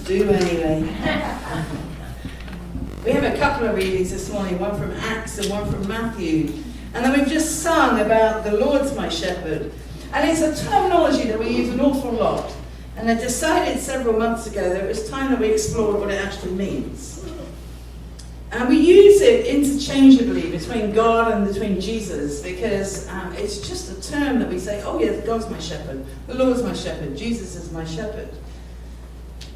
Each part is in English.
do anyway. We have a couple of readings this morning, one from Acts and one from Matthew. And then we've just sung about the Lord's my shepherd. And it's a terminology that we use an awful lot. And I decided several months ago that it was time that we explored what it actually means. And we use it interchangeably between God and between Jesus because it's just a term that we say, oh yeah, God's my shepherd, the Lord's my shepherd, Jesus is my shepherd.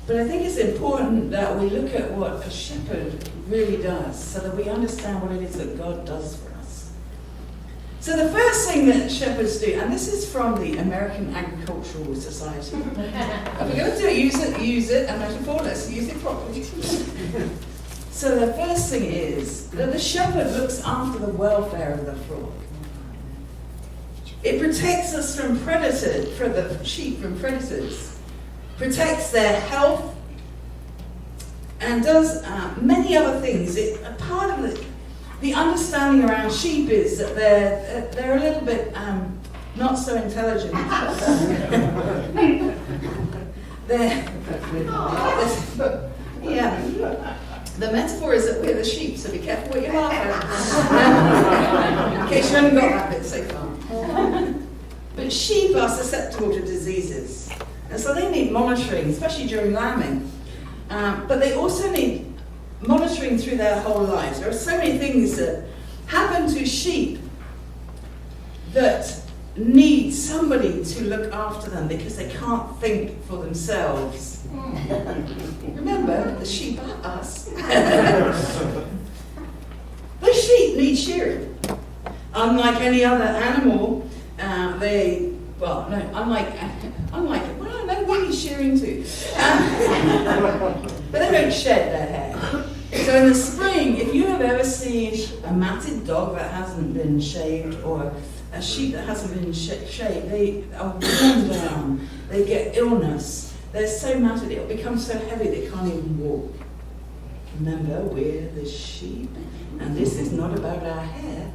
But I think it's important that we look at what a shepherd really does so that we understand what it is that God does for us. So the first thing that shepherds do, and this is from the American Agricultural Society. If we're going to do it, use it, and metaphor, let's use it properly. So the first thing is that the shepherd looks after the welfare of the flock. It protects us from predators, for the sheep from predators, protects their health, and does many other things. A part of the understanding around sheep is that they're a little bit not so intelligent. Yeah. The metaphor is that we're the sheep, so be careful what you laugh at. In case you haven't got that bit so far. But sheep are susceptible to diseases, and so they need monitoring, especially during lambing. But they also need monitoring through their whole lives. There are so many things that happen to sheep that need somebody to look after them because they can't think for themselves. Remember, the sheep are us. The sheep need shearing. Unlike any other animal, well, they need shearing too. But they don't shed their hair. So in the spring, if you have ever seen a matted dog that hasn't been shaved, or a sheep that hasn't been shaved, they are worn down, they get illness. They're so matted, it'll become so heavy they can't even walk. Remember, we're the sheep, and this is not about our hair.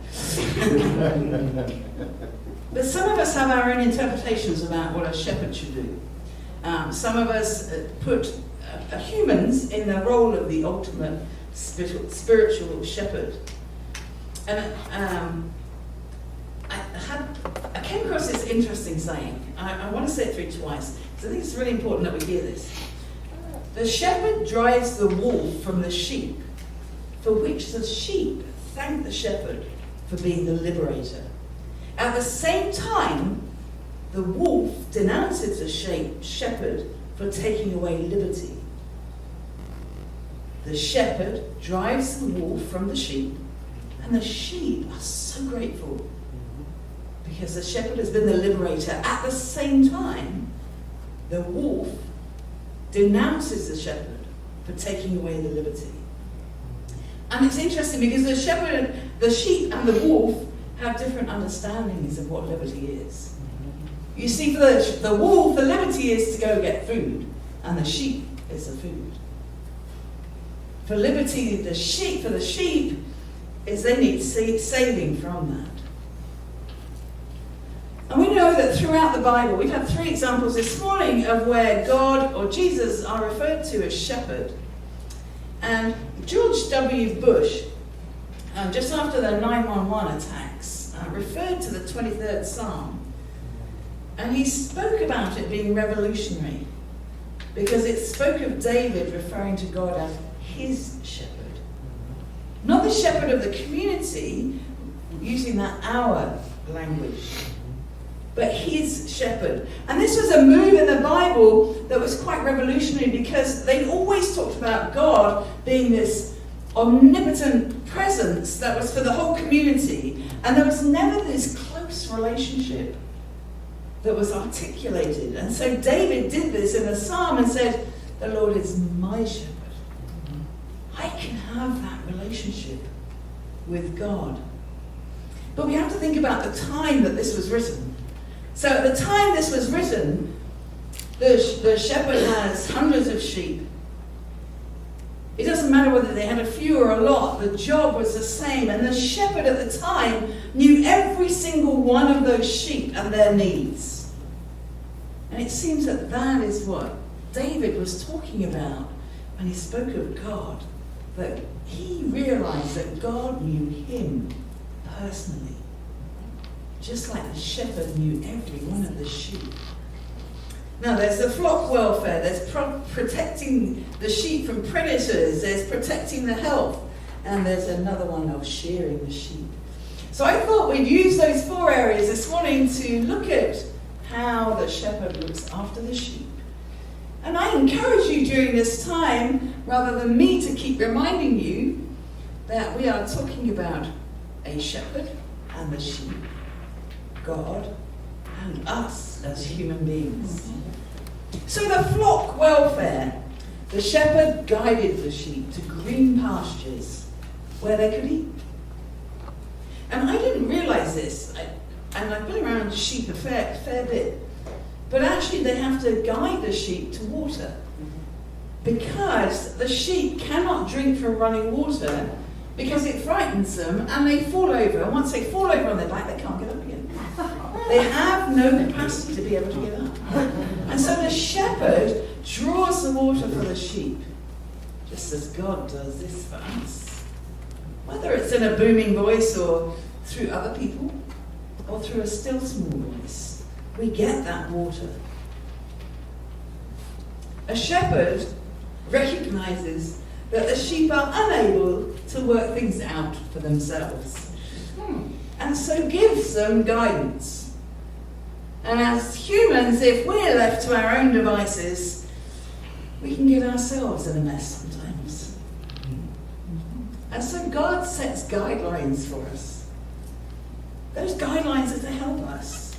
But some of us have our own interpretations about what a shepherd should do. Some of us put humans in the role of the ultimate spiritual shepherd. And I came across this interesting saying. I want to say it through twice, because I think it's really important that we hear this. The shepherd drives the wolf from the sheep, for which the sheep thank the shepherd for being the liberator. At the same time, the wolf denounces the shepherd for taking away liberty. The shepherd drives the wolf from the sheep, and the sheep are so grateful because the shepherd has been the liberator. At the same time, the wolf denounces the shepherd for taking away the liberty. And it's interesting because the shepherd, the sheep and the wolf have different understandings of what liberty is. You see, for the wolf, the liberty is to go get food, and the sheep is the food. For liberty, for the sheep, is they need saving from that. And we know that throughout the Bible, we've had 3 examples this morning of where God or Jesus are referred to as shepherd. And George W. Bush, just after the 9/11 attacks, referred to the 23rd Psalm. And he spoke about it being revolutionary because it spoke of David referring to God as his shepherd. Not the shepherd of the community, using that our language, but his shepherd. And this was a move in the Bible that was quite revolutionary because they always talked about God being this omnipotent presence that was for the whole community, and there was never this close relationship that was articulated. And so David did this in a psalm and said, the Lord is my shepherd. I can have that relationship with God. But we have to think about the time that this was written. So at the time this was written, the shepherd has hundreds of sheep. It doesn't matter whether they had a few or a lot, the job was the same. And the shepherd at the time knew every single one of those sheep and their needs. And it seems that that is what David was talking about when he spoke of God, that he realized that God knew him personally, just like the shepherd knew every one of the sheep. Now there's the flock welfare, there's protecting the sheep from predators, there's protecting the health, and there's another one of shearing the sheep. So I thought we'd use those 4 areas this morning to look at how the shepherd looks after the sheep. And I encourage you during this time, rather than me to keep reminding you, that we are talking about a shepherd and the sheep, God and us as human beings. So the flock welfare, the shepherd guided the sheep to green pastures where they could eat. And I didn't realize this, and I've been around sheep a fair bit, but actually they have to guide the sheep to water, because the sheep cannot drink from running water because it frightens them and they fall over, and once they fall over on their back they can't get up again. They have no capacity to be able to get up. And so the shepherd draws the water for the sheep, just as God does this for us. Whether it's in a booming voice or through other people or through a still small voice, we get that water. A shepherd recognizes that the sheep are unable to work things out for themselves, and so gives them guidance. And as humans, if we're left to our own devices, we can get ourselves in a mess sometimes. And so God sets guidelines for us. Those guidelines are to help us.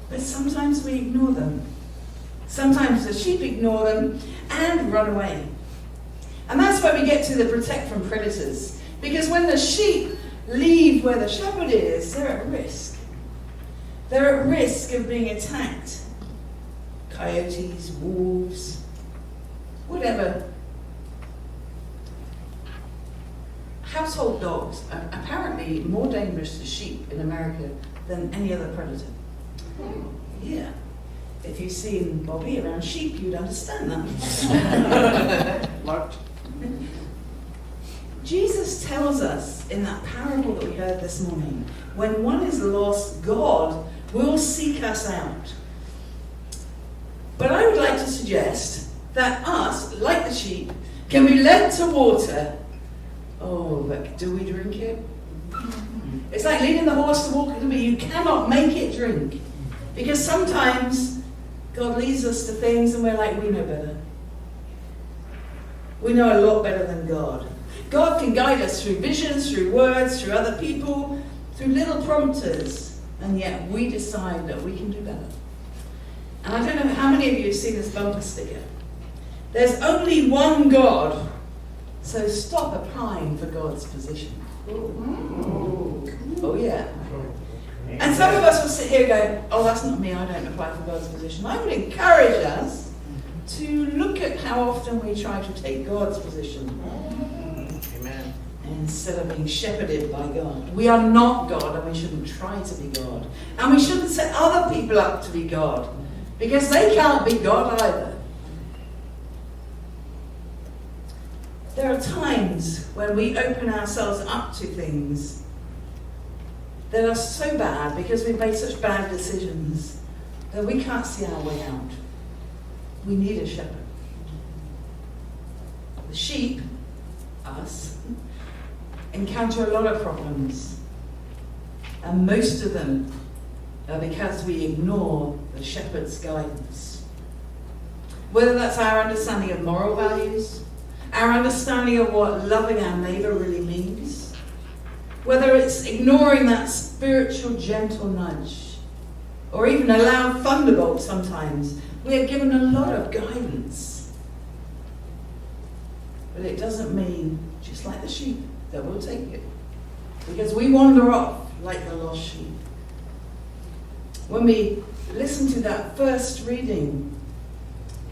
But sometimes we ignore them. Sometimes the sheep ignore them and run away. And that's where we get to the protect from predators. Because when the sheep leave where the shepherd is, they're at risk. They're at risk of being attacked. Coyotes, wolves, whatever. Household dogs are apparently more dangerous to sheep in America than any other predator. Yeah. If you've seen Bobby around sheep, you'd understand that. Jesus tells us in that parable that we heard this morning, when one is lost, God will seek us out. But I would like to suggest that us, like the sheep, can be led to water. Oh, but do we drink it? It's like leading the horse to walk, but you cannot make it drink. Because sometimes God leads us to things and we're like, we know better. We know a lot better than God. God can guide us through visions, through words, through other people, through little prompters, and yet we decide that we can do better. And I don't know how many of you have seen this bumper sticker. There's only one God, so stop applying for God's position. Oh yeah. And some of us will sit here going, oh, that's not me, I don't apply for God's position. I would encourage us to look at how often we try to take God's position. Amen. Instead of being shepherded by God. We are not God, and we shouldn't try to be God. And we shouldn't set other people up to be God, because they can't be God either. There are times when we open ourselves up to things that are so bad because we've made such bad decisions that we can't see our way out. We need a shepherd. The sheep, us, encounter a lot of problems. And most of them are because we ignore the shepherd's guidance. Whether that's our understanding of moral values, our understanding of what loving our neighbour really means, whether it's ignoring that spiritual gentle nudge, or even a loud thunderbolt sometimes, we are given a lot of guidance. But it doesn't mean, just like the sheep, that we'll take it. Because we wander off like the lost sheep. When we listen to that first reading,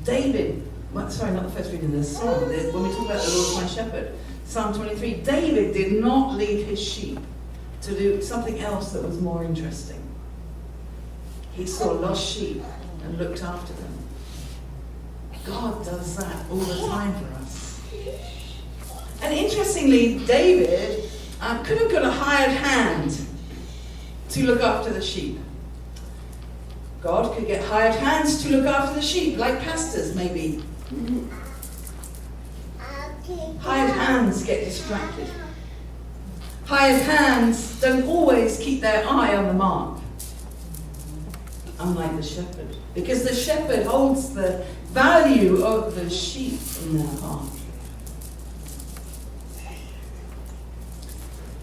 David, sorry, not the first reading, the psalm, when we talk about the Lord my shepherd, Psalm 23, David did not lead his sheep to do something else that was more interesting. He saw lost sheep and looked after them. God does that all the time for us. And interestingly, David could have got a hired hand to look after the sheep. God could get hired hands to look after the sheep, like pastors maybe. Hired hands get distracted. Hired hands don't always keep their eye on the mark, unlike the shepherd, because the shepherd holds the value of the sheep in their heart.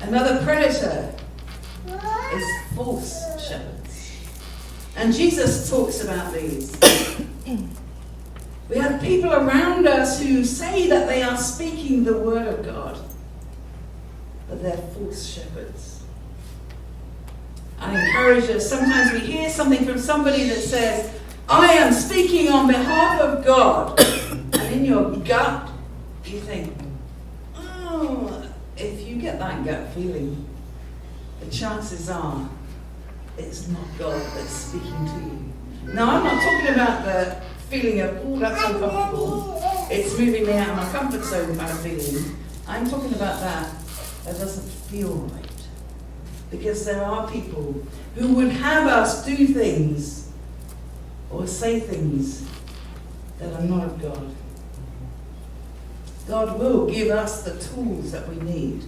Another predator is false shepherds. And Jesus talks about these. We have people around us who say that they are speaking the word of God, but they're false shepherds. I encourage us, sometimes we hear something from somebody that says, I am speaking on behalf of God. And in your gut, you think, oh, if you get that gut feeling, the chances are it's not God that's speaking to you. Now, I'm not talking about the feeling of, oh, that's uncomfortable. It's moving me out of my comfort zone kind of feeling. I'm talking about that doesn't feel right. Because there are people who would have us do things or say things that are not of God. God will give us the tools that we need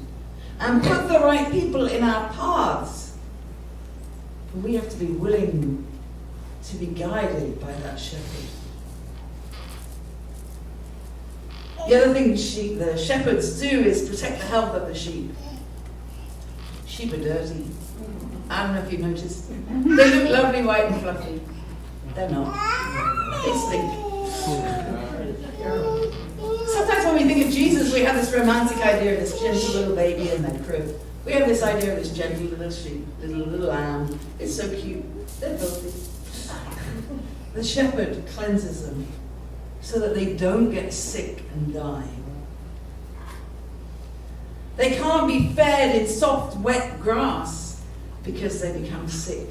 and put the right people in our paths. But we have to be willing to be guided by that shepherd. The other thing the shepherds do is protect the health of the sheep. Sheep are dirty. I don't know if you noticed. They look lovely, white and fluffy. They're not. They stink. Sometimes when we think of Jesus, we have this romantic idea of this gentle little baby in their crib. We have this idea of this gentle little sheep, little lamb. It's so cute. They're filthy. The shepherd cleanses them so that they don't get sick and die. They can't be fed in soft, wet grass because they become sick.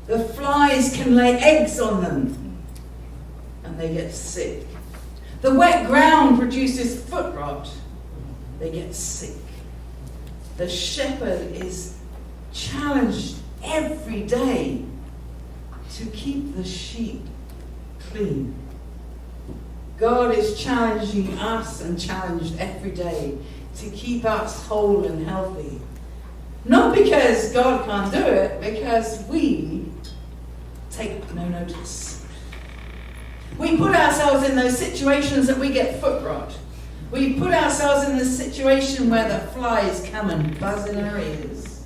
The flies can lay eggs on them and they get sick. The wet ground produces foot rot. They get sick. The shepherd is challenged every day to keep the sheep clean. God is challenging us and challenged every day to keep us whole and healthy. Not because God can't do it, because we take no notice. We put ourselves in those situations that we get foot rot. We put ourselves in the situation where the flies come and buzz in our ears.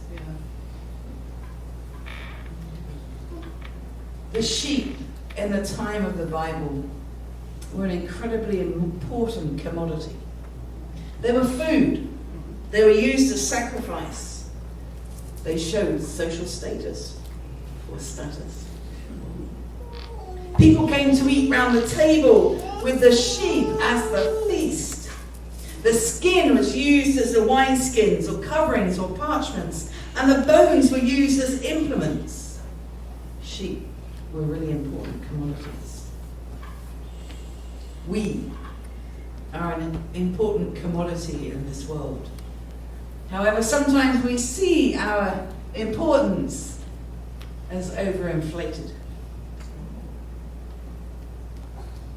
The sheep in the time of the Bible were an incredibly important commodity. They were food. They were used as sacrifice. They showed social status or status. People came to eat round the table with the sheep as the feast. The skin was used as the wineskins or coverings or parchments, and the bones were used as implements. Sheep were really important commodities. We are an important commodity in this world. However, sometimes we see our importance as overinflated.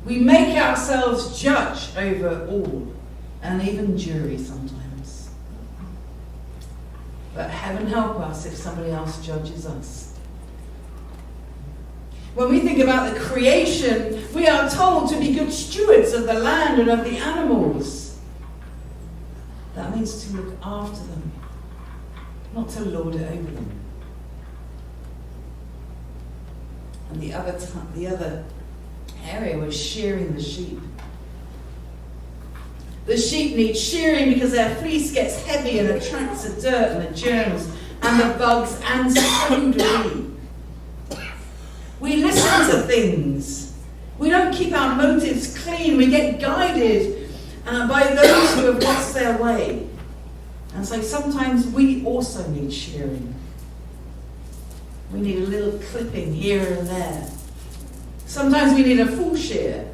We make ourselves judge over all, and even jury sometimes. But heaven help us if somebody else judges us. When we think about the creation, we are told to be good stewards of the land and of the animals. That means to look after them, not to lord it over them. And the other area was shearing the sheep. The sheep need shearing because their fleece gets heavy and attracts the dirt and the germs and the bugs, and so do we. We listen to things. We don't keep our motives clean. We get guided by those who have lost their way. And so sometimes we also need shearing. We need a little clipping here and there. Sometimes we need a full shear.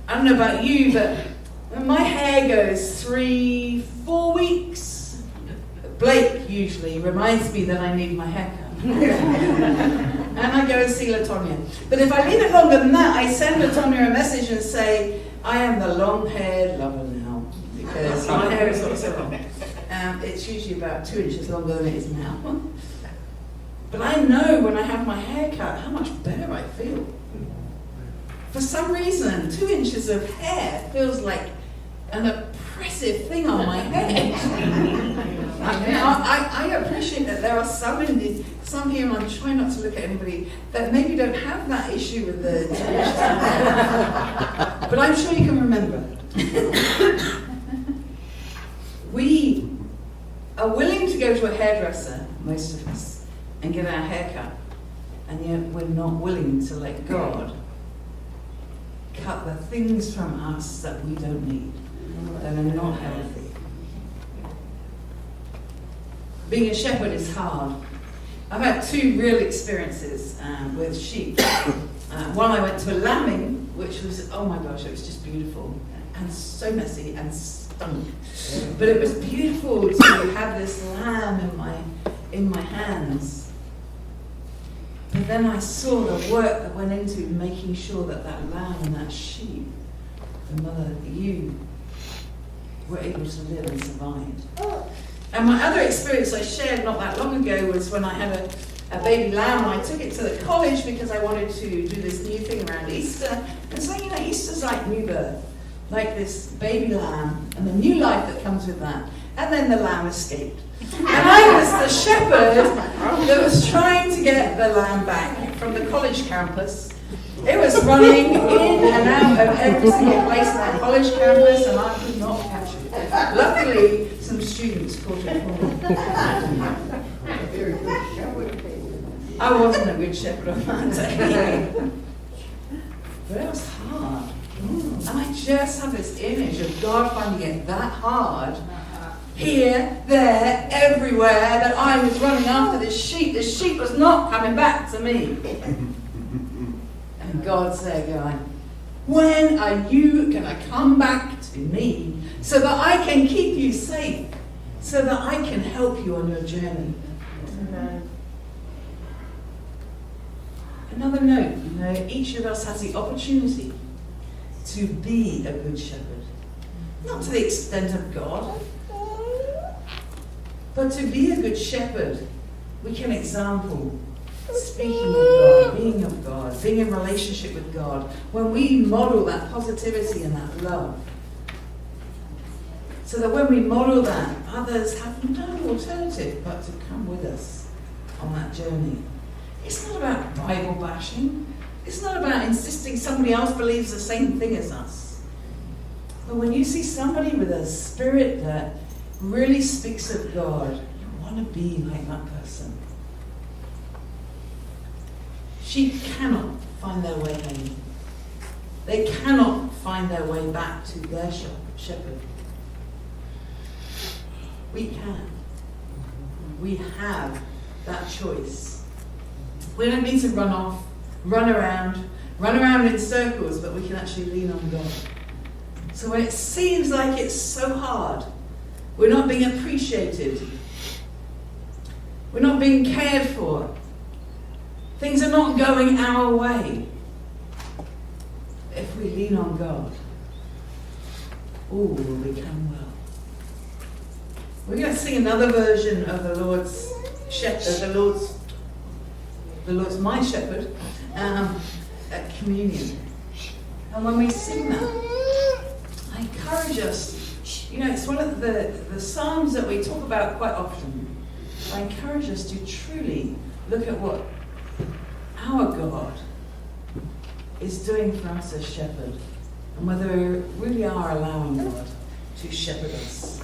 I don't know about you, but when my hair goes 3-4 weeks, Blake usually reminds me that I need my haircut. And I go and see Latonia. But if I leave it longer than that, I send Latonia a message and say, I am the long-haired lover now, because my hair is not so long. It's usually about 2 inches longer than it is now. But I know when I have my hair cut how much better I feel. For some reason, 2 inches of hair feels like an oppressive thing on my head. I appreciate that there are some here, and I'm trying not to look at anybody, that maybe don't have that issue with the 2 inches of hair. But I'm sure you can remember. We are willing to go to a hairdresser, most of us, and get our hair cut, and yet we're not willing to let God cut the things from us that we don't need, that are not healthy. Being a shepherd is hard. I've had 2 real experiences with sheep. One, I went to a lambing, which was, oh my gosh, it was just beautiful, and so messy and stunk. But it was beautiful to have this lamb in my hands. But then I saw the work that went into making sure that lamb and that sheep, the mother, you, were able to live and survive. And my other experience I shared not that long ago was when I had a baby lamb. I took it to the college because I wanted to do this new thing around Easter. And so, Easter's like new birth, like this baby lamb and the new life that comes with that. And then the lamb escaped. And I was the shepherd that was trying to get the lamb back from the college campus. It was running in and out of every single place in that college campus, and I could not catch it. Luckily, some students caught it for me. I wasn't a good shepherd on that day. But it was hard. And I just have this image of God finding it that hard. Here, there, everywhere, that I was running after this sheep. This sheep was not coming back to me. And God's there going, when are you going to come back to me so that I can keep you safe, so that I can help you on your journey? Amen. Another note, each of us has the opportunity to be a good shepherd. Not to the extent of God, but to be a good shepherd, we can example speaking of God, being in relationship with God, when we model that positivity and that love. So that when we model that, others have no alternative but to come with us on that journey. It's not about Bible bashing. It's not about insisting somebody else believes the same thing as us. But when you see somebody with a spirit that really speaks of God, you want to be like that person. Sheep cannot find their way home. They cannot find their way back to their shepherd. We can. We have that choice. We don't need to run off, run around in circles, but we can actually lean on God. So when it seems like it's so hard, we're not being appreciated, we're not being cared for, things are not going our way, if we lean on God, all will become well. We're going to sing another version of the Lord's shepherd, the Lord's my shepherd, at communion. And when we sing that, I encourage us, it's one of the Psalms that we talk about quite often. I encourage us to truly look at what our God is doing for us as shepherd, and whether we really are allowing God to shepherd us.